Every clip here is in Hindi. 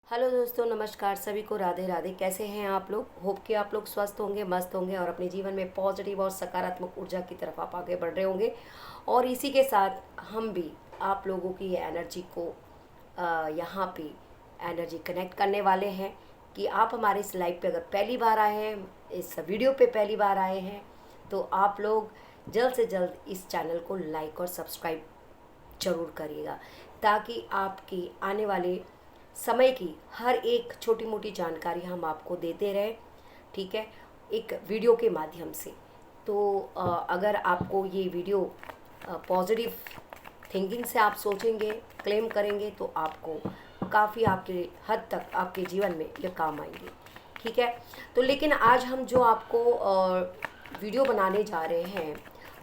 हेलो दोस्तों, नमस्कार। सभी को राधे राधे। कैसे हैं आप लोग? होप कि आप लोग स्वस्थ होंगे, मस्त होंगे और अपने जीवन में पॉजिटिव और सकारात्मक ऊर्जा की तरफ आप आगे बढ़ रहे होंगे। और इसी के साथ हम भी आप लोगों की एनर्जी को यहाँ पे एनर्जी कनेक्ट करने वाले हैं कि आप हमारे इस लाइव पे अगर पहली बार आए हैं, इस वीडियो पे पहली बार आए हैं, तो आप लोग जल्द से जल्द इस चैनल को लाइक और सब्सक्राइब ज़रूर करिएगा, ताकि आपकी आने वाले समय की हर एक छोटी मोटी जानकारी हम आपको देते रहें। ठीक है, एक वीडियो के माध्यम से। तो अगर आपको ये वीडियो पॉजिटिव थिंकिंग से आप सोचेंगे, क्लेम करेंगे, तो आपको काफ़ी आपके हद तक आपके जीवन में ये काम आएंगे। ठीक है, तो लेकिन आज हम जो आपको वीडियो बनाने जा रहे हैं,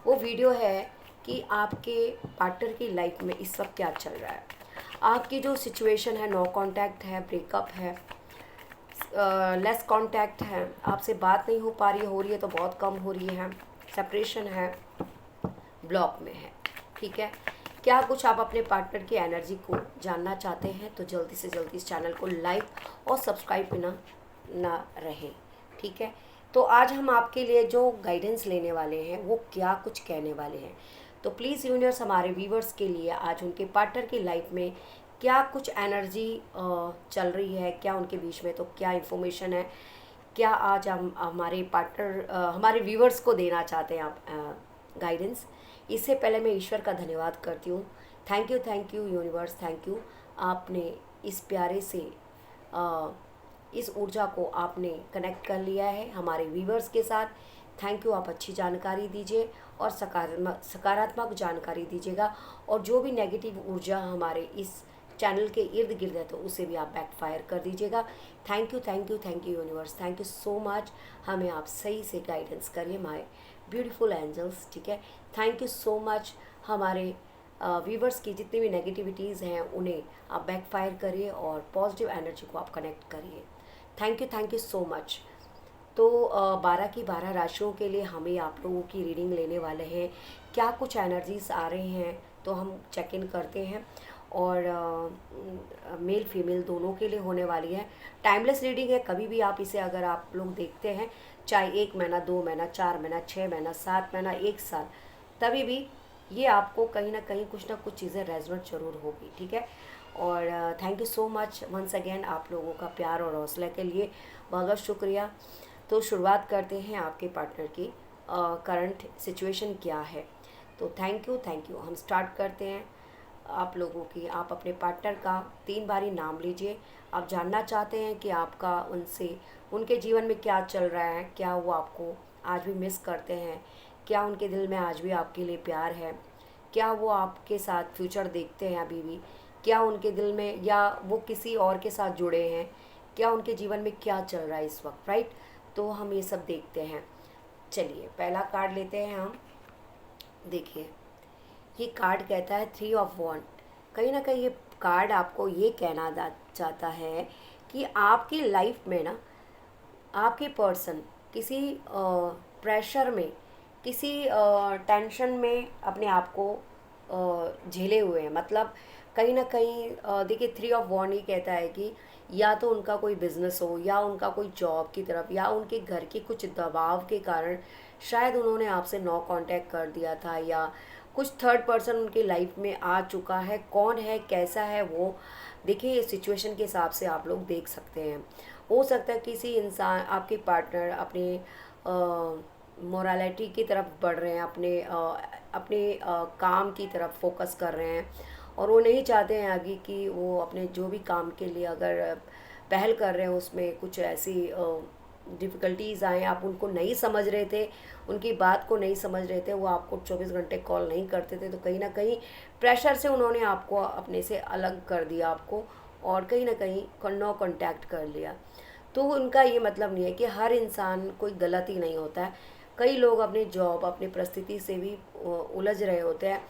वो वीडियो है कि आपके पार्टनर की लाइफ में इस वक्त क्या चल रहा है। आपकी जो सिचुएशन है, नो कांटेक्ट है, ब्रेकअप है, लेस कांटेक्ट है, आपसे बात नहीं हो पा रही, हो रही है तो बहुत कम हो रही है, सेपरेशन है, ब्लॉक में है। ठीक है, क्या कुछ आप अपने पार्टनर की एनर्जी को जानना चाहते हैं, तो जल्दी से जल्दी इस चैनल को लाइक और सब्सक्राइब बिना ना रहें। ठीक है, तो आज हम आपके लिए जो गाइडेंस लेने वाले हैं वो क्या कुछ कहने वाले हैं। तो प्लीज़ यूनिवर्स हमारे व्यूवर्स के लिए आज उनके पार्टनर की लाइफ में क्या कुछ एनर्जी चल रही है, क्या उनके बीच में, तो क्या इन्फॉर्मेशन है, क्या आज हम हमारे पार्टनर हमारे व्यूवर्स को देना चाहते हैं आप गाइडेंस। इससे पहले मैं ईश्वर का धन्यवाद करती हूँ। Thank you universe, thank you. आपने इस प्यारे से अ, इस ऊर्जा को आपने कनेक्ट कर लिया है हमारे व्यूवर्स के साथ। Thank you. आप अच्छी जानकारी दीजिए और सकारात्मक जानकारी दीजिएगा, और जो भी नेगेटिव ऊर्जा हमारे इस चैनल के इर्द गिर्द है तो उसे भी आप बैकफायर कर दीजिएगा। Thank you universe, thank you so much. हमें आप सही से गाइडेंस करिए माय ब्यूटीफुल एंजल्स। ठीक है, थैंक यू सो मच। हमारे व्यूवर्स की जितनी भी नेगेटिविटीज़ हैं उन्हें आप बैकफायर करिए और पॉजिटिव एनर्जी को आप कनेक्ट करिए। Thank you so much. तो 12 की 12 राशियों के लिए हमें आप लोगों की रीडिंग लेने वाले हैं। क्या कुछ एनर्जीज आ रहे हैं तो हम चेक इन करते हैं, और मेल फीमेल दोनों के लिए होने वाली है। टाइमलेस रीडिंग है, कभी भी आप इसे अगर आप लोग देखते हैं, चाहे 1 महीना, 2 महीना, 4 महीना, 6 महीना, 7 महीना, 1 साल, तभी भी ये आपको कहीं ना कुछ चीज़ें रेजोनेट जरूर होगी। ठीक है, और thank you so much once again आप लोगों का प्यार और हौसला के लिए बहुत बहुत शुक्रिया। तो शुरुआत करते हैं आपके पार्टनर की करंट सिचुएशन क्या है। तो थैंक यू। हम स्टार्ट करते हैं आप लोगों की। आप अपने पार्टनर का 3 बारी नाम लीजिए। आप जानना चाहते हैं कि आपका उनसे उनके जीवन में क्या चल रहा है, क्या वो आपको आज भी मिस करते हैं, क्या उनके दिल में आज भी आपके लिए प्यार है, क्या वो आपके साथ फ्यूचर देखते हैं अभी भी, क्या उनके दिल में, या वो किसी और के साथ जुड़े हैं, क्या उनके जीवन में क्या चल रहा है इस वक्त, राइट। तो हम ये सब देखते हैं। चलिए पहला कार्ड लेते हैं हम। देखिए, ये कार्ड कहता है 3 ऑफ वॉन्ड। कहीं ना कहीं ये कार्ड आपको ये कहना चाहता है कि आपकी लाइफ में ना आपके पर्सन किसी प्रेशर में, किसी टेंशन में अपने आप को झेले हुए हैं। मतलब कहीं ना कहीं देखिए, 3 ऑफ वॉन्ड ही कहता है कि या तो उनका कोई बिजनेस हो, या उनका कोई जॉब की तरफ, या उनके घर के कुछ दबाव के कारण शायद उन्होंने आपसे नो कांटेक्ट कर दिया था, या कुछ थर्ड पर्सन उनकी लाइफ में आ चुका है। कौन है, कैसा है वो, देखिए सिचुएशन के हिसाब से आप लोग देख सकते हैं। हो सकता है किसी इंसान, आपके पार्टनर अपने मोरालिटी की तरफ बढ़ रहे हैं, अपने काम की तरफ फोकस कर रहे हैं, और वो नहीं चाहते हैं आगे कि वो अपने जो भी काम के लिए अगर पहल कर रहे हैं उसमें कुछ ऐसी डिफ़िकल्टीज़ आए। आप उनको नहीं समझ रहे थे, उनकी बात को नहीं समझ रहे थे, वो आपको 24 घंटे कॉल नहीं करते थे, तो कहीं ना कहीं प्रेशर से उन्होंने आपको अपने से अलग कर दिया आपको, और कहीं ना कहीं नो कांटेक्ट कर लिया। तो उनका ये मतलब नहीं है कि हर इंसान कोई गलत ही नहीं होता है। कई लोग अपने जॉब, अपनी परिस्थिति से भी उलझ रहे होते हैं।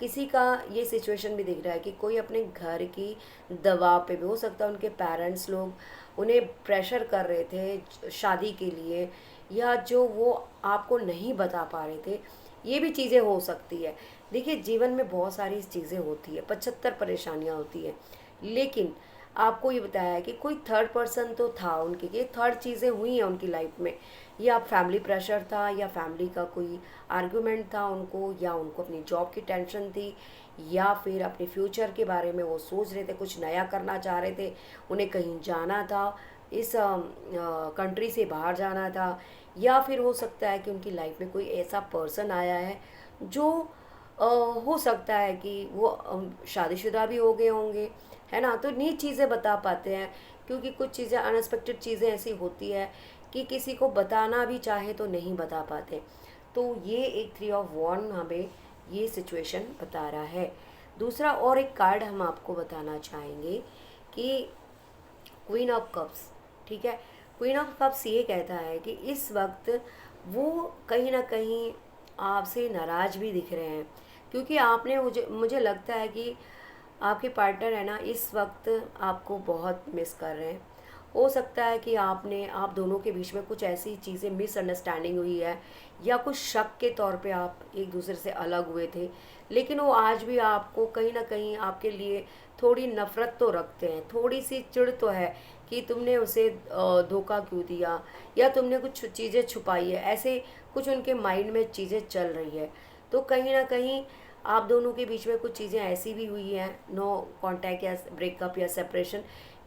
किसी का ये सिचुएशन भी दिख रहा है कि कोई अपने घर की दबाव पे भी, हो सकता है उनके पेरेंट्स लोग उन्हें प्रेशर कर रहे थे शादी के लिए, या जो वो आपको नहीं बता पा रहे थे। ये भी चीज़ें हो सकती है। देखिए, जीवन में बहुत सारी चीज़ें होती है, 75 परेशानियाँ होती है, लेकिन आपको ये बताया कि कोई थर्ड पर्सन तो था उनके, कि थर्ड चीज़ें हुई हैं उनकी लाइफ में, या फैमिली प्रेशर था, या फैमिली का कोई आर्गुमेंट था उनको, या उनको अपनी जॉब की टेंशन थी, या फिर अपने फ्यूचर के बारे में वो सोच रहे थे, कुछ नया करना चाह रहे थे, उन्हें कहीं जाना था, इस कंट्री से बाहर जाना था, या फिर हो सकता है कि उनकी लाइफ में कोई ऐसा पर्सन आया है जो हो सकता है कि वो शादीशुदा भी हो गए होंगे, है ना। तो नी चीज़ें बता पाते हैं, क्योंकि कुछ चीज़ें अनएक्सपेक्टेड चीज़ें ऐसी होती है कि किसी को बताना भी चाहे तो नहीं बता पाते। तो ये एक 3 ऑफ 1 हमें ये सिचुएशन बता रहा है। दूसरा और एक कार्ड हम आपको बताना चाहेंगे कि क्वीन ऑफ कप्स, ठीक है। क्वीन ऑफ कप्स ये कहता है कि इस वक्त वो कहीं ना कहीं आपसे नाराज़ भी दिख रहे हैं, क्योंकि आपने मुझे मुझे लगता है कि आपके पार्टनर है ना इस वक्त आपको बहुत मिस कर रहे हैं। हो सकता है कि आप दोनों के बीच में कुछ ऐसी चीज़ें मिसअंडरस्टैंडिंग हुई है, या कुछ शक के तौर पे आप एक दूसरे से अलग हुए थे, लेकिन वो आज भी आपको कहीं ना कहीं आपके लिए थोड़ी नफ़रत तो रखते हैं, थोड़ी सी चिढ़ तो है कि तुमने उसे धोखा क्यों दिया, या तुमने कुछ चीज़ें छुपाई है, ऐसे कुछ उनके माइंड में चीज़ें चल रही है। तो कहीं ना कहीं आप दोनों के बीच में कुछ चीज़ें ऐसी भी हुई हैं, नो कांटेक्ट या ब्रेकअप या सेपरेशन,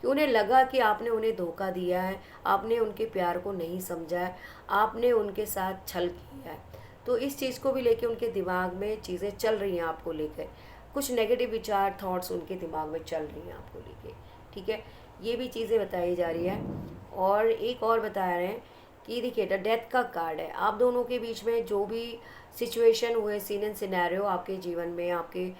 कि उन्हें लगा कि आपने उन्हें धोखा दिया है, आपने उनके प्यार को नहीं समझा है, आपने उनके साथ छल किया है। तो इस चीज़ को भी लेके उनके दिमाग में चीज़ें चल रही हैं आपको लेकर, कुछ नेगेटिव विचार थॉट्स उनके दिमाग में चल रही हैं आपको लेके, ठीक है। ये भी चीज़ें बताई जा रही है। और एक और बता रहे हैं कि देखिए द डेथ का कार्ड है, आप दोनों के बीच में जो भी सिचुएशन हुए, सीन एंड सिनेरियो आपके जीवन में, आपके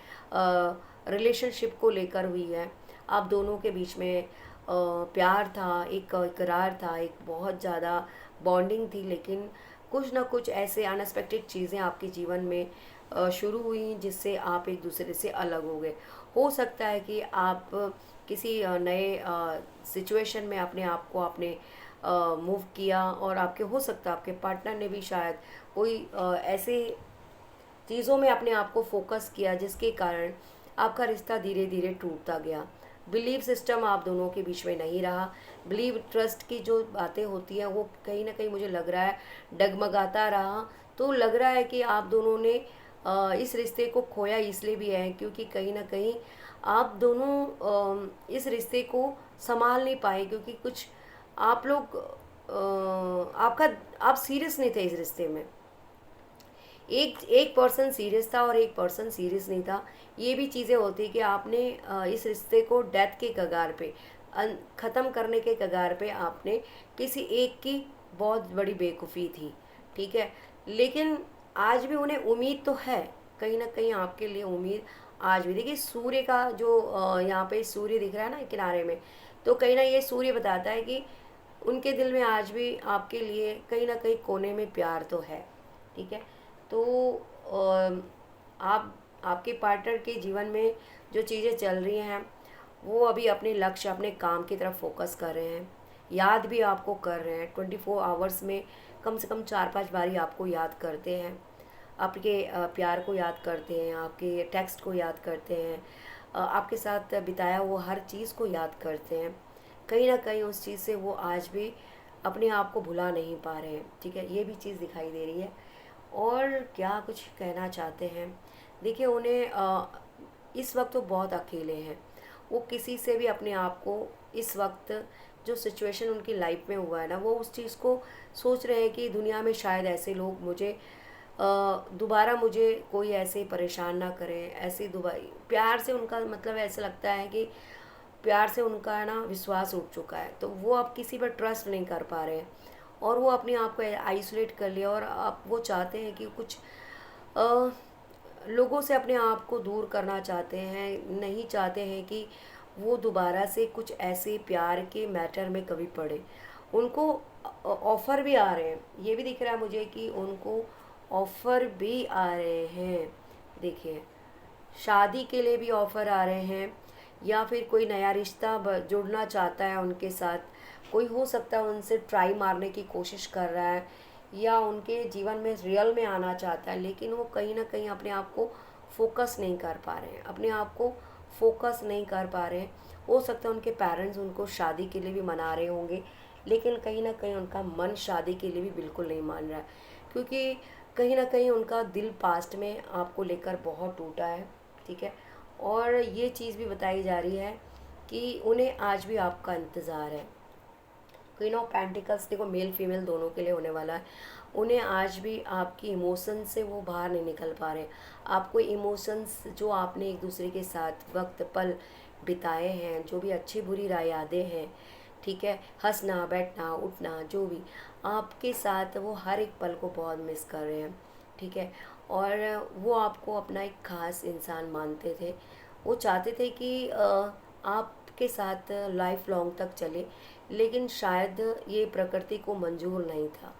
रिलेशनशिप को लेकर हुई है, आप दोनों के बीच में प्यार था, एक इकरार था, एक बहुत ज़्यादा बॉन्डिंग थी, लेकिन कुछ ना कुछ ऐसे अनएक्सपेक्टेड चीज़ें आपके जीवन में शुरू हुई जिससे आप एक दूसरे से अलग हो गए। हो सकता है कि आप किसी नए सिचुएशन में अपने आप को आपने मूव किया, और आपके हो सकता है आपके पार्टनर ने भी शायद कोई ऐसे चीज़ों में अपने आप को फोकस किया जिसके कारण आपका रिश्ता धीरे धीरे टूटता गया। बिलीव सिस्टम आप दोनों के बीच में नहीं रहा, बिलीव ट्रस्ट की जो बातें होती हैं वो कहीं ना कहीं मुझे लग रहा है डगमगाता रहा। तो लग रहा है कि आप दोनों ने इस रिश्ते को खोया इसलिए भी है क्योंकि कहीं ना कहीं आप दोनों इस रिश्ते को संभाल नहीं पाए, क्योंकि कुछ आप लोग आपका आप सीरियस नहीं थे इस रिश्ते में। एक एक पर्सन सीरियस था और एक पर्सन सीरियस नहीं था। ये भी चीज़ें होती कि आपने इस रिश्ते को डेथ के कगार पे, ख़त्म करने के कगार पे आपने किसी एक की बहुत बड़ी बेवकूफ़ी थी, ठीक है। लेकिन आज भी उन्हें उम्मीद तो है, कहीं ना कहीं आपके लिए उम्मीद आज भी। देखिए सूर्य का जो यहाँ पे सूर्य दिख रहा है ना किनारे में, तो कहीं ना ये सूर्य बताता है कि उनके दिल में आज भी आपके लिए कहीं ना कहीं कोने में प्यार तो है, ठीक है। तो आप आपके पार्टनर के जीवन में जो चीज़ें चल रही हैं वो अभी अपने लक्ष्य, अपने काम की तरफ फोकस कर रहे हैं, याद भी आपको कर रहे हैं। 24 आवर्स में कम से कम 4-5 बारी आपको याद करते हैं, आपके प्यार को याद करते हैं, आपके टेक्स्ट को याद करते हैं, आपके साथ बिताया वो हर चीज़ को याद करते हैं। कहीं ना कहीं उस चीज़ से वो आज भी अपने आप को भुला नहीं पा रहे हैं, ठीक है। ये भी चीज़ दिखाई दे रही है। और क्या कुछ कहना चाहते हैं, देखिए उन्हें इस वक्त वो बहुत अकेले हैं, वो किसी से भी अपने आप को इस वक्त जो सिचुएशन उनकी लाइफ में हुआ है ना, वो उस चीज़ को सोच रहे हैं कि दुनिया में शायद ऐसे लोग मुझे दोबारा मुझे कोई ऐसे परेशान ना करें, ऐसे दोबारा प्यार से उनका मतलब ऐसा लगता है कि प्यार से उनका है ना विश्वास उठ चुका है, तो वो अब किसी पर ट्रस्ट नहीं कर पा रहे हैं, और वो अपने आप को आइसोलेट कर लिया, और अब वो चाहते हैं कि कुछ अ, लोगों से अपने आप को दूर करना चाहते हैं, नहीं चाहते हैं कि वो दोबारा से कुछ ऐसे प्यार के मैटर में कभी पड़े। उनको ऑफ़र भी आ रहे हैं, ये भी दिख रहा है मुझे कि उनको ऑफ़र भी आ रहे हैं। देखिए शादी के लिए भी ऑफ़र आ रहे हैं, या फिर कोई नया रिश्ता जुड़ना चाहता है उनके साथ, कोई हो सकता है उनसे ट्राई मारने की कोशिश कर रहा है, या उनके जीवन में रियल में आना चाहता है, लेकिन वो कहीं ना कहीं अपने आप को फोकस नहीं कर पा रहे हैं, अपने आप को फोकस नहीं कर पा रहे हैं। हो सकता है उनके पेरेंट्स उनको शादी के लिए भी मना रहे होंगे, लेकिन कहीं ना कहीं उनका मन शादी के लिए भी बिल्कुल नहीं मान रहा है, क्योंकि कहीं ना कहीं उनका दिल पास्ट में आपको लेकर बहुत टूटा है। ठीक है। और ये चीज़ भी बताई जा रही है कि उन्हें आज भी आपका इंतज़ार है। क्वीन ऑफ पेंटिकल्स देखो मेल फीमेल दोनों के लिए होने वाला है। उन्हें आज भी आपकी इमोशन से वो बाहर नहीं निकल पा रहे। आपको इमोशंस जो आपने एक दूसरे के साथ वक्त पल बिताए हैं, जो भी अच्छी बुरी राय यादें हैं, ठीक है, हंसना बैठना उठना जो भी आपके साथ, वो हर एक पल को बहुत मिस कर रहे हैं। ठीक है। और वो आपको अपना एक खास इंसान मानते थे। वो चाहते थे कि आपके साथ लाइफ लॉन्ग तक चले, लेकिन शायद ये प्रकृति को मंजूर नहीं था।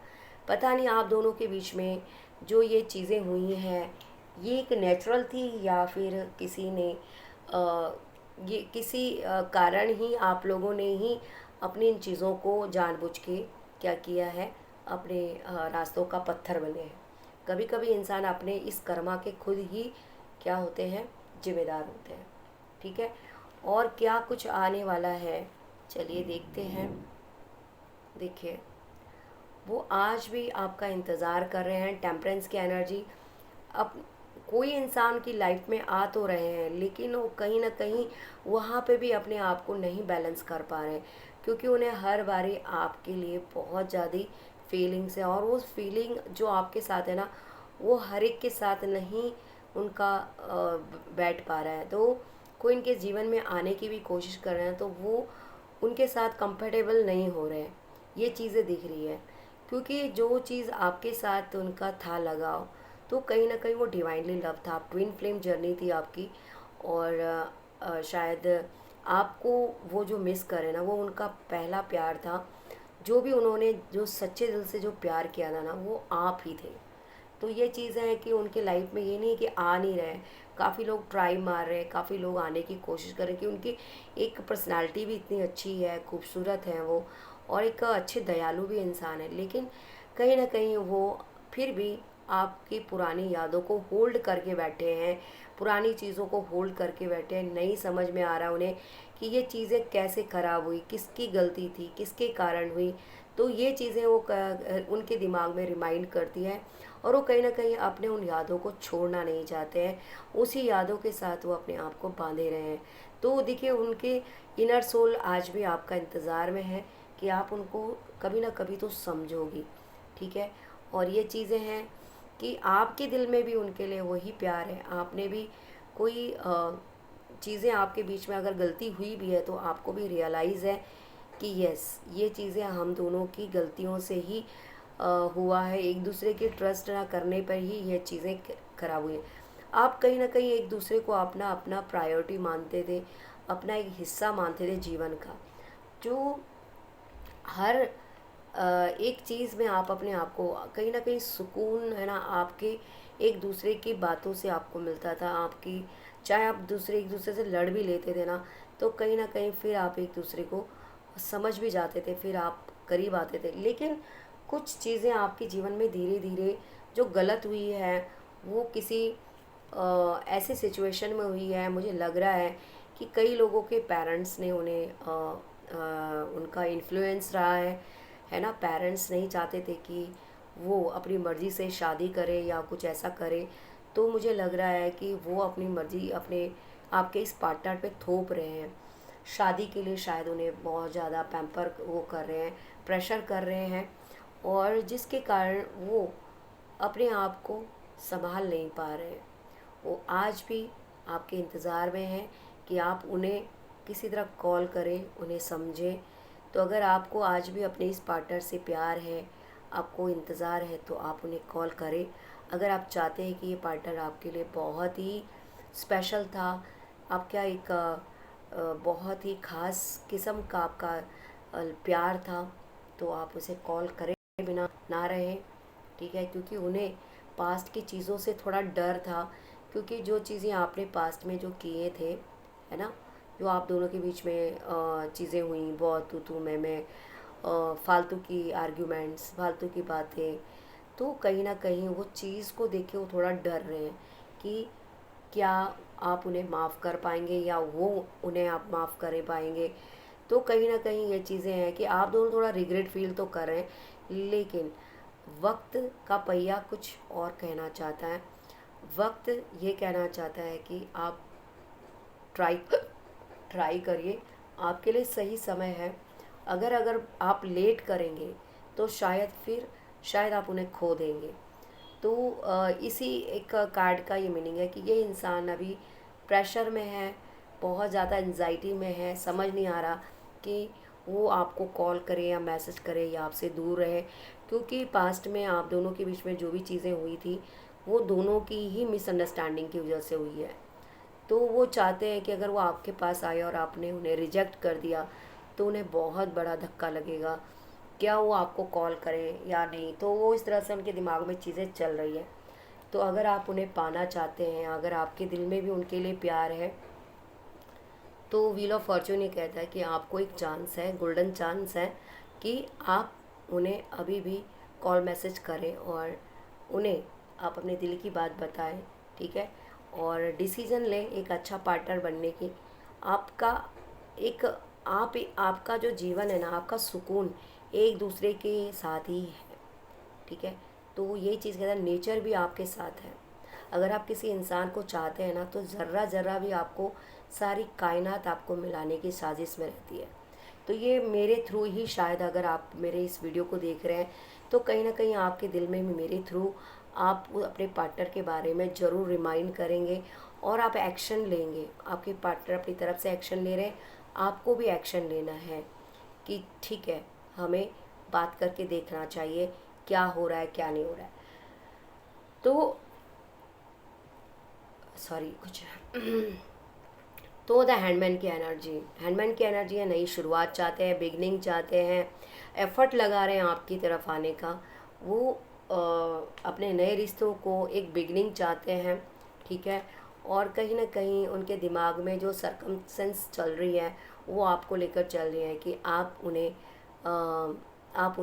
पता नहीं आप दोनों के बीच में जो ये चीज़ें हुई हैं, ये एक नेचुरल थी या फिर किसी ने ये किसी कारण ही आप लोगों ने ही अपनी इन चीज़ों को जानबूझ के क्या किया है, अपने रास्तों का पत्थर बने हैं। कभी कभी इंसान अपने इस कर्मा के खुद ही क्या होते हैं, जिम्मेदार होते हैं। ठीक है। और क्या कुछ आने वाला है, चलिए देखते हैं। देखिए, वो आज भी आपका इंतज़ार कर रहे हैं। टेम्परेंस की एनर्जी, अब कोई इंसान की लाइफ में आ तो रहे हैं, लेकिन वो कहीं ना कहीं वहाँ पे भी अपने आप को नहीं बैलेंस कर पा रहे हैं, क्योंकि उन्हें हर बारी आपके लिए बहुत ज़्यादा फीलिंग्स है, और वो फीलिंग जो आपके साथ है ना, वो हर एक के साथ नहीं उनका बैठ पा रहा है। तो कोई इनके जीवन में आने की भी कोशिश कर रहे हैं, तो वो उनके साथ कंफर्टेबल नहीं हो रहे हैं। ये चीज़ें दिख रही है, क्योंकि जो चीज़ आपके साथ उनका था लगाव, तो कहीं ना कहीं वो डिवाइनली लव था। ट्विन फ्लेम जर्नी थी आपकी। और शायद आपको वो जो मिस करे ना, वो उनका पहला प्यार था। जो भी उन्होंने जो सच्चे दिल से जो प्यार किया था ना, वो आप ही थे। तो ये चीज़ है कि उनके लाइफ में ये नहीं कि आ नहीं रहे। काफ़ी लोग ट्राई मार रहे हैं, काफ़ी लोग आने की कोशिश कर रहे हैं, कि उनकी एक पर्सनालिटी भी इतनी अच्छी है, खूबसूरत है वो, और एक अच्छे दयालु भी इंसान है, लेकिन कहीं ना कहीं वो फिर भी आपकी पुरानी यादों को होल्ड करके बैठे हैं, पुरानी चीज़ों को होल्ड करके बैठे हैं। नहीं समझ में आ रहा उन्हें कि ये चीज़ें कैसे ख़राब हुई, किसकी गलती थी, किसके कारण हुई। तो ये चीज़ें वो उनके दिमाग में रिमाइंड करती हैं, और वो कहीं ना कहीं अपने उन यादों को छोड़ना नहीं चाहते हैं। उसी यादों के साथ वो अपने आप को बांधे रहे हैं। तो देखिए, उनके इनर सोल आज भी आपका इंतज़ार में है कि आप उनको कभी ना कभी तो समझोगी। ठीक है। और ये चीज़ें हैं कि आपके दिल में भी उनके लिए वही प्यार है। आपने भी कोई चीज़ें आपके बीच में अगर गलती हुई भी है, तो आपको भी रियलाइज़ है कि यस, ये चीज़ें हम दोनों की गलतियों से ही हुआ है। एक दूसरे के ट्रस्ट ना करने पर ही ये चीज़ें खराब हुई हैं। आप कहीं ना कहीं एक दूसरे को अपना अपना प्रायोरिटी मानते थे, अपना एक हिस्सा मानते थे जीवन का। जो हर एक चीज़ में आप अपने आप को कहीं ना कहीं सुकून है ना, आपके एक दूसरे की बातों से आपको मिलता था। आपकी चाहे आप एक दूसरे से लड़ भी लेते थे ना, तो कहीं ना कहीं फिर आप एक दूसरे को समझ भी जाते थे, फिर आप करीब आते थे। लेकिन कुछ चीज़ें आपके जीवन में धीरे धीरे जो गलत हुई है, वो किसी ऐसे सिचुएशन में हुई है। मुझे लग रहा है कि कई लोगों के पेरेंट्स ने उन्हें उनका इन्फ्लुएंस रहा है ना। पेरेंट्स नहीं चाहते थे कि वो अपनी मर्ज़ी से शादी करे या कुछ ऐसा करे। तो मुझे लग रहा है कि वो अपनी मर्ज़ी अपने आपके इस पार्टनर पे थोप रहे हैं। शादी के लिए शायद उन्हें बहुत ज़्यादा पैम्पर वो कर रहे हैं, प्रेशर कर रहे हैं, और जिसके कारण वो अपने आप को संभाल नहीं पा रहे हैं। वो आज भी आपके इंतज़ार में हैं कि आप उन्हें किसी तरह कॉल करें, उन्हें समझें। तो अगर आपको आज भी अपने इस पार्टनर से प्यार है, आपको इंतज़ार है, तो आप उन्हें कॉल करें। अगर आप चाहते हैं कि ये पार्टनर आपके लिए बहुत ही स्पेशल था, आपका एक बहुत ही ख़ास किस्म का आपका प्यार था, तो आप उसे कॉल करें, बिना ना रहें। ठीक है। क्योंकि उन्हें पास्ट की चीज़ों से थोड़ा डर था, क्योंकि जो चीज़ें आपने पास्ट में जो किए थे, है ना, जो आप दोनों के बीच में चीज़ें हुई, बहुत तू मैं फालतू की आर्ग्यूमेंट्स, फालतू की बातें, तो कहीं ना कहीं वो चीज़ को देख के वो थोड़ा डर रहे हैं कि क्या आप उन्हें माफ़ कर पाएंगे या वो उन्हें आप माफ़ कर पाएंगे। तो कहीं ना कहीं ये चीज़ें हैं कि आप दोनों थोड़ा रिग्रेट फील तो कर रहे हैं, लेकिन वक्त का पहिया कुछ और कहना चाहता है। वक्त ये कहना चाहता है कि आप ट्राई ट्राई करिए, आपके लिए सही समय है। अगर अगर आप लेट करेंगे तो शायद आप उन्हें खो देंगे। तो इसी एक कार्ड का ये मीनिंग है कि ये इंसान अभी प्रेशर में है, बहुत ज़्यादा एंजाइटी में है, समझ नहीं आ रहा कि वो आपको कॉल करे या मैसेज करे या आपसे दूर रहे, क्योंकि पास्ट में आप दोनों के बीच में जो भी चीज़ें हुई थी वो दोनों की ही मिसअंडरस्टैंडिंग की वजह से हुई है। तो वो चाहते हैं कि अगर वो आपके पास आए और आपने उन्हें रिजेक्ट कर दिया तो उन्हें बहुत बड़ा धक्का लगेगा, क्या वो आपको कॉल करें या नहीं। तो वो इस तरह से उनके दिमाग में चीज़ें चल रही हैं। तो अगर आप उन्हें पाना चाहते हैं, अगर आपके दिल में भी उनके लिए प्यार है, तो व्हील ऑफ फॉर्च्यून ये कहता है कि आपको एक चांस है, गोल्डन चांस है कि आप उन्हें अभी भी कॉल मैसेज करें और उन्हें आप अपने दिल की बात बताएं, ठीक है। और डिसीज़न लें एक अच्छा पार्टनर बनने की। आपका एक आपका जो जीवन है ना, आपका सुकून एक दूसरे के साथ ही है, ठीक है। तो ये चीज़ कहता है नेचर भी आपके साथ है। अगर आप किसी इंसान को चाहते हैं ना, तो ज़र्रा ज़र्रा भी आपको सारी कायनात आपको मिलाने की साजिश में रहती है। तो ये मेरे थ्रू ही, शायद अगर आप मेरे इस वीडियो को देख रहे हैं तो कहीं ना कहीं आपके दिल में भी मेरे थ्रू आप अपने पार्टनर के बारे में ज़रूर रिमाइंड करेंगे और आप एक्शन लेंगे। आपके पार्टनर अपनी तरफ से एक्शन ले रहे हैं, आपको भी एक्शन लेना है कि ठीक है, हमें बात करके देखना चाहिए क्या हो रहा है क्या नहीं हो रहा है। तो सॉरी कुछ तो द हैंडमैन की एनर्जी है, नई शुरुआत चाहते हैं, बिगनिंग चाहते हैं, एफर्ट लगा रहे हैं आपकी तरफ आने का। वो अपने नए रिश्तों को एक बिगनिंग चाहते हैं, ठीक है। और कहीं ना कहीं उनके दिमाग में जो सरकमस्टेंस चल रही है वो आपको लेकर चल रही है कि आप उन्हें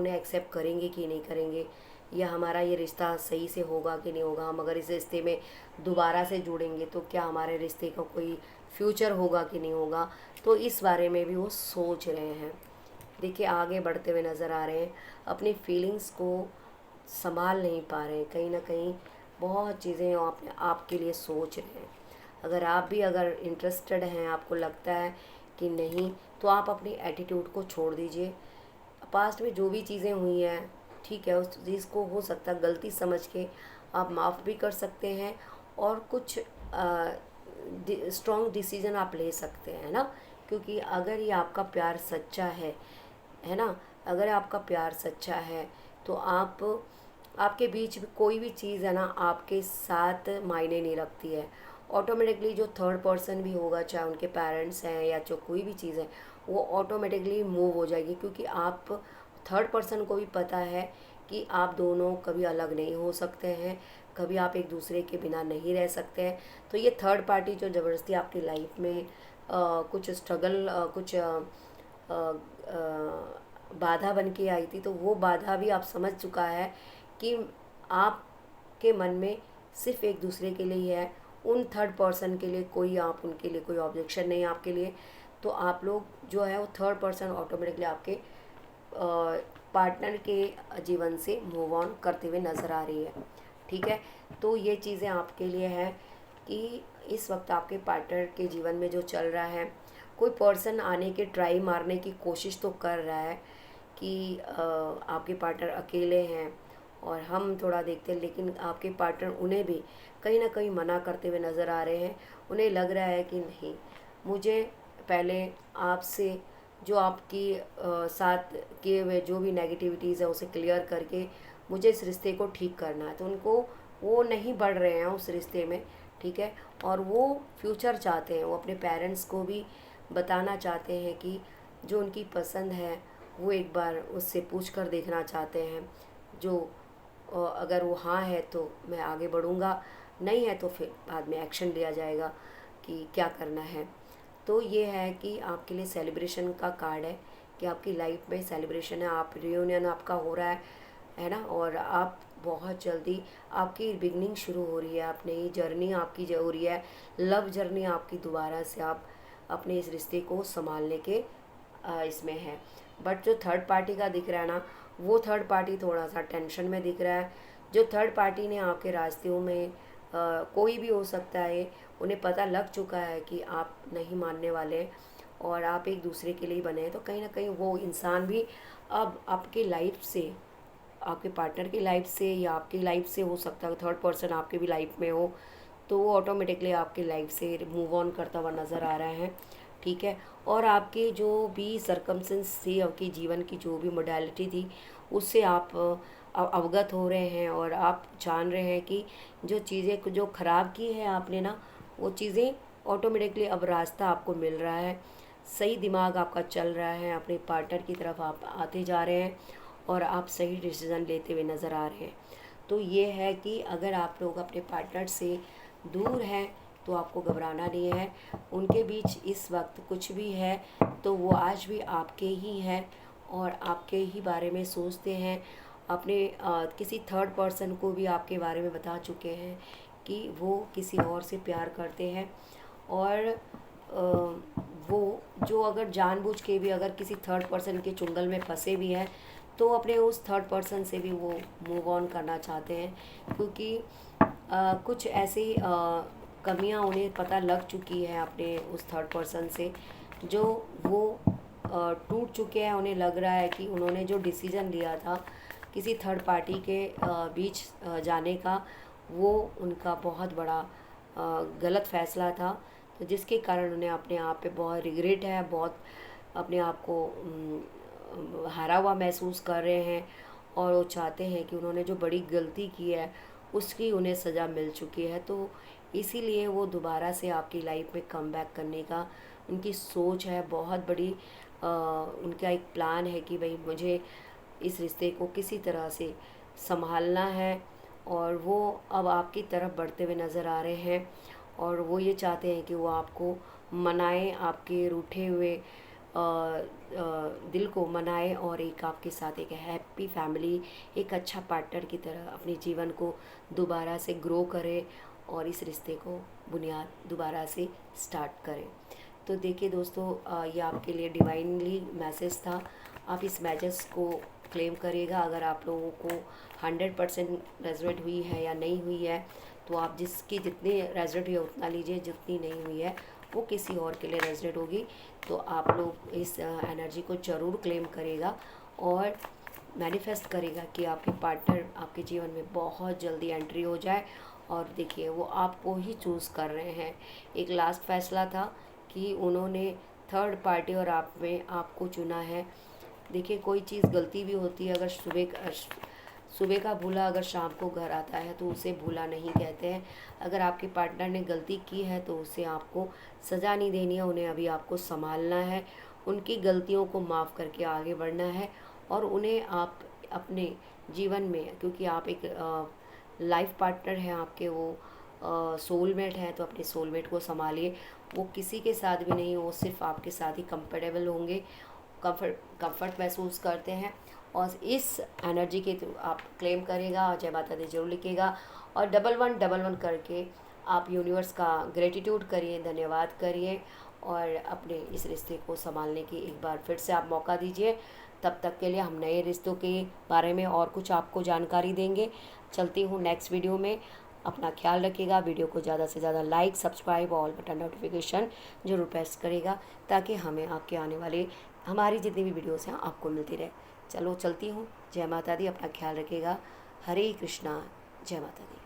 एक्सेप्ट करेंगे कि नहीं करेंगे, या हमारा ये रिश्ता सही से होगा कि नहीं होगा, हम अगर इस रिश्ते में दोबारा से जुड़ेंगे तो क्या हमारे रिश्ते का कोई फ्यूचर होगा कि नहीं होगा। तो इस बारे में भी वो सोच रहे हैं। देखिए आगे बढ़ते हुए नज़र आ रहे हैं, अपनी फीलिंग्स को संभाल नहीं पा रहे हैं, कहीं ना कहीं बहुत चीज़ें आपके लिए सोच रहे हैं। अगर आप भी अगर इंटरेस्टेड हैं, आपको लगता है कि नहीं, तो आप अपनी एटीट्यूड को छोड़ दीजिए। पास्ट में जो भी चीज़ें हुई हैं, ठीक है, उस चीज़ को हो सकता है गलती समझ के आप माफ़ भी कर सकते हैं और कुछ स्ट्रॉन्ग डिसीजन आप ले सकते हैं ना। क्योंकि अगर ये आपका प्यार सच्चा है ना, अगर आपका प्यार सच्चा है तो आपके बीच में कोई भी चीज़ है ना आपके साथ मायने नहीं रखती है। ऑटोमेटिकली जो थर्ड पर्सन भी होगा, चाहे उनके पेरेंट्स हैं या जो कोई भी चीज़ है, वो ऑटोमेटिकली मूव हो जाएगी, क्योंकि आप थर्ड पर्सन को भी पता है कि आप दोनों कभी अलग नहीं हो सकते हैं, कभी आप एक दूसरे के बिना नहीं रह सकते हैं। तो ये थर्ड पार्टी जो ज़बरदस्ती आपकी लाइफ में कुछ स्ट्रगल कुछ बाधा बन के आई थी, तो वो बाधा भी आप समझ चुका है कि आपके मन में सिर्फ एक दूसरे के लिए ही है, उन थर्ड पर्सन के लिए कोई, आप उनके लिए कोई ऑब्जेक्शन नहीं है आपके लिए। तो आप लोग जो है वो थर्ड पर्सन ऑटोमेटिकली आपके पार्टनर के जीवन से मूव ऑन करते हुए नज़र आ रही है, ठीक है। तो ये चीज़ें आपके लिए है कि इस वक्त आपके पार्टनर के जीवन में जो चल रहा है, कोई पर्सन आने के ट्राई मारने की कोशिश तो कर रहा है कि आपके पार्टनर अकेले हैं और हम थोड़ा देखते हैं, लेकिन आपके पार्टनर उन्हें भी कहीं ना कहीं मना करते हुए नज़र आ रहे हैं। उन्हें लग रहा है कि नहीं, मुझे पहले आपसे जो आपकी साथ किए हुए जो भी नेगेटिविटीज़ है उसे क्लियर करके मुझे इस रिश्ते को ठीक करना है। तो उनको वो नहीं बढ़ रहे हैं उस रिश्ते में, ठीक है। और वो फ्यूचर चाहते हैं, वो अपने पेरेंट्स को भी बताना चाहते हैं कि जो उनकी पसंद है वो एक बार उससे पूछ कर देखना चाहते हैं। जो अगर वो हाँ है तो मैं आगे बढ़ूँगा, नहीं है तो फिर बाद में एक्शन लिया जाएगा कि क्या करना है। तो ये है कि आपके लिए सेलिब्रेशन का कार्ड है कि आपकी लाइफ में सेलिब्रेशन है, आप रियूनियन आपका हो रहा है ना। और आप बहुत जल्दी आपकी बिगनिंग शुरू हो रही है, आप नई जर्नी आपकी जो हो रही है, लव जर्नी आपकी दोबारा से आप अपने इस रिश्ते को संभालने के इसमें है। बट जो थर्ड पार्टी का दिख रहा है ना, वो थर्ड पार्टी थोड़ा सा टेंशन में दिख रहा है। जो थर्ड पार्टी ने आपके रास्ते में कोई भी हो सकता है, उन्हें पता लग चुका है कि आप नहीं मानने वाले और आप एक दूसरे के लिए ही बने हैं, तो कहीं ना कहीं वो इंसान भी अब आपके लाइफ से, आपके पार्टनर की लाइफ से या आपकी लाइफ से हो सकता है, थर्ड पर्सन आपके भी लाइफ में हो, तो वो ऑटोमेटिकली आपकी लाइफ से मूव ऑन करता हुआ नज़र आ रहा है। ठीक है। और आपके जो भी सरकमस्टेंस थी, आपकी जीवन की जो भी मोडालिटी थी, उससे आप अवगत हो रहे हैं और आप जान रहे हैं कि जो चीज़ें जो ख़राब की है आपने ना, वो चीज़ें ऑटोमेटिकली अब रास्ता आपको मिल रहा है, सही दिमाग आपका चल रहा है, अपने पार्टनर की तरफ आप आते जा रहे हैं और आप सही डिसीज़न लेते हुए नज़र आ रहे हैं। तो ये है कि अगर आप लोग अपने पार्टनर से दूर हैं तो आपको घबराना नहीं है। उनके बीच इस वक्त कुछ भी है तो वो आज भी आपके ही हैं और आपके ही बारे में सोचते हैं। अपने किसी थर्ड पर्सन को भी आपके बारे में बता चुके हैं कि वो किसी और से प्यार करते हैं। और वो जो अगर जानबूझ के भी अगर किसी थर्ड पर्सन के चुंगल में फंसे भी हैं, तो अपने उस थर्ड पर्सन से भी वो मूव ऑन करना चाहते हैं, क्योंकि कुछ ऐसी कमियां उन्हें पता लग चुकी है अपने उस थर्ड पर्सन से, जो वो टूट चुके हैं। उन्हें लग रहा है कि उन्होंने जो डिसीज़न लिया था किसी थर्ड पार्टी के बीच जाने का, वो उनका बहुत बड़ा गलत फ़ैसला था, तो जिसके कारण उन्हें अपने आप पे बहुत रिग्रेट है, बहुत अपने आप को हारा हुआ महसूस कर रहे हैं और वो चाहते हैं कि उन्होंने जो बड़ी गलती की है उसकी उन्हें सज़ा मिल चुकी है। तो इसीलिए वो दोबारा से आपकी लाइफ में कम बैक करने का उनकी सोच है, बहुत बड़ी उनका एक प्लान है कि भाई मुझे इस रिश्ते को किसी तरह से संभालना है। और वो अब आपकी तरफ बढ़ते हुए नज़र आ रहे हैं और वो ये चाहते हैं कि वो आपको मनाएं, आपके रूठे हुए दिल को मनाए और एक आपके साथ एक हैप्पी फैमिली, एक अच्छा पार्टनर की तरह अपने जीवन को दोबारा से ग्रो करे और इस रिश्ते को बुनियाद दोबारा से स्टार्ट करें। तो देखिए दोस्तों, ये आपके लिए डिवाइनली मैसेज था। आप इस मैसेज को क्लेम करिएगा। अगर आप लोगों को 100% रेजोनेट हुई है या नहीं हुई है, तो आप जिसकी जितनी रेजोनेट हुई है उतना लीजिए, जितनी नहीं हुई है वो किसी और के लिए रेजोनेट होगी। तो आप लोग इस एनर्जी को ज़रूर क्लेम करेगा और मैनिफेस्ट करेगा कि आपके पार्टनर आपके जीवन में बहुत जल्दी एंट्री हो जाए। और देखिए, वो आपको ही चूज़ कर रहे हैं। एक लास्ट फैसला था कि उन्होंने थर्ड पार्टी और आप में आपको चुना है। देखिए, कोई चीज़ गलती भी होती है, अगर सुबह का भूला अगर शाम को घर आता है तो उसे भूला नहीं कहते हैं। अगर आपके पार्टनर ने गलती की है तो उसे आपको सज़ा नहीं देनी है, उन्हें अभी आपको संभालना है, उनकी गलतियों को माफ़ करके आगे बढ़ना है। और उन्हें आप अपने जीवन में, क्योंकि आप एक लाइफ पार्टनर हैं आपके, वो सोलमेट हैं, तो अपने सोलमेट को संभालिए। वो किसी के साथ भी नहीं, वो सिर्फ आपके साथ ही कंफर्टेबल होंगे, कंफर्ट महसूस करते हैं। और इस एनर्जी के थ्रू आप क्लेम करेगा और जय माता दी जरूर लिखेगा और 1111 करके आप यूनिवर्स का ग्रेटिट्यूड करिए, धन्यवाद करिए और अपने इस रिश्ते को संभालने की एक बार फिर से आप मौका दीजिए। तब तक के लिए हम नए रिश्तों के बारे में और कुछ आपको जानकारी देंगे। चलती हूँ नेक्स्ट वीडियो में। अपना ख्याल रखिएगा। वीडियो को ज़्यादा से ज़्यादा like, subscribe, all button notification जरूर प्रेस करेगा, ताकि हमें आपके आने वाले हमारी जितनी भी वीडियोस हैं आपको मिलती रहे। चलो चलती हूँ। जय माता दी। अपना ख्याल रखिएगा। हरे कृष्णा। जय माता दी।